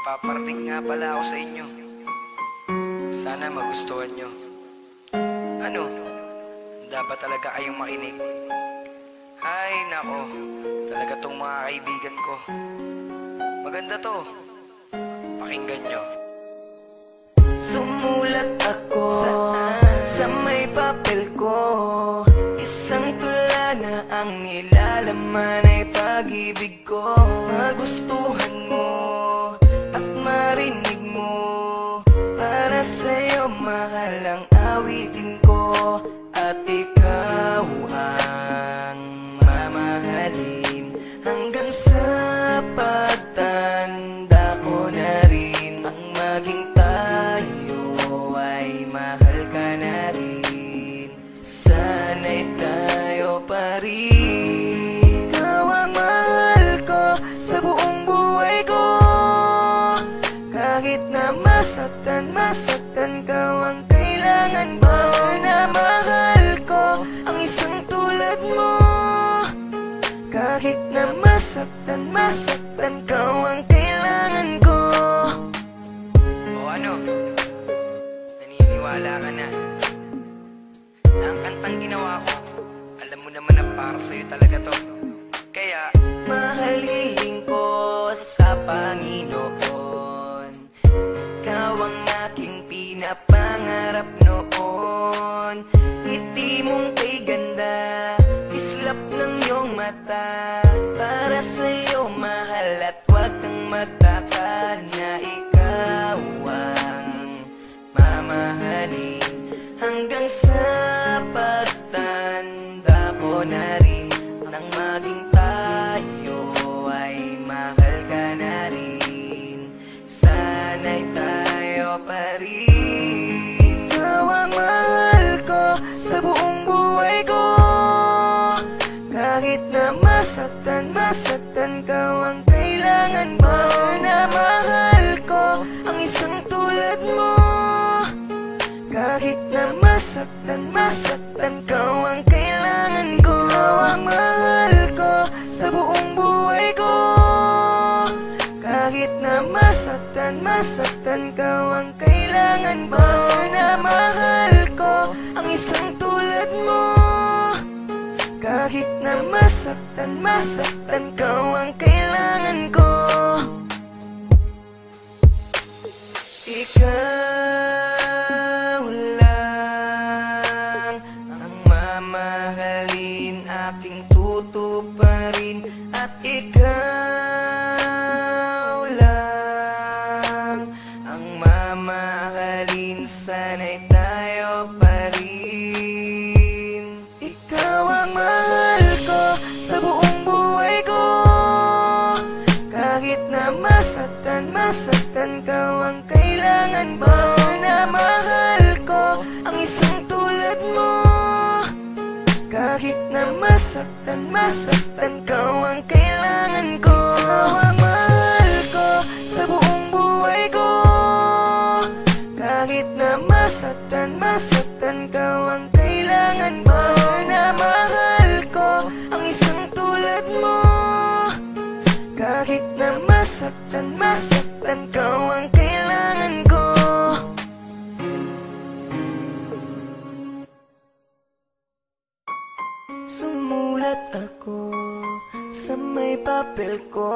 paparating nga pala ako sa inyo. Sana magustuhan nyo. Ano? Dapat talaga kayong makinig. Ay, nako. Talaga tong mga kaibigan ko. Maganda to. Pakinggan nyo. Sumulat ako sa may papel ko. Isang tula na ang nilalaman ay pag-ibig ko. Magustuhan mo at marinig mo. Para sa'yo mahal ang awitin ko. At ikaw ang mamahalin hanggang sa pagtanda ko na rin. Ang maging tayo ay mahal ka na rin. Sana'y tayo pa rin. Ikaw ang mahal ko sa buong buhay ko. Kahit na masaktan ka, ang kailangan ba na mahal ko ang isang tulad mo. Kahit na masaktan ka, ang kailangan ko. O ano? Naniniwala ka na? Na ang kantang ginawa ko, alam mo naman na para sa'yo talaga to. Kaya, mahalin ko sa Panginoon. Ikaw ang aking pinapangarap noon. Ngiti mong kay ganda, islap ng iyong mata. Para sa'yo mahal at huwag kang magtaka na ikaw ang mamahalin hanggang sa pagtanda ko na rin. Nang maging tayo ay mahal ka na rin. Sana'y tayo pa rin. Ikaw ang mahal ko sa buong buhay ko. Kahit na masaktan ka, ang kailangan ba na mahal ko ang isang tulad mo. Kahit na masaktan ka, ang kailangan ko. Ikaw ang mahal ko sa buong buhay ko. Kahit na masaktan ka, ang kailangan ba na mahal ko ang isang tulad mo. Kahit na masaktan ka, ang kailangan ko. Ikaw lang ang mamahalin, aking tutuparin. At ikaw lang ang mamahalin. Sana'y tayo pa rin. Ikaw ang mahal ko sa buong buhay ko. Kahit na masaktan ka, ang kailangan ba na mahal ko ang isang tulad mo. Kahit na masaktan ka, ang kailangan ko. Ikaw ang mahal ko sa buong buhay ko. Kahit na masaktan ka, ang kailangan ba na mahal ko ang isang tulad mo. Kahit na masaktan ka, ang kailangan ko. Sumulat ako sa may papel ko.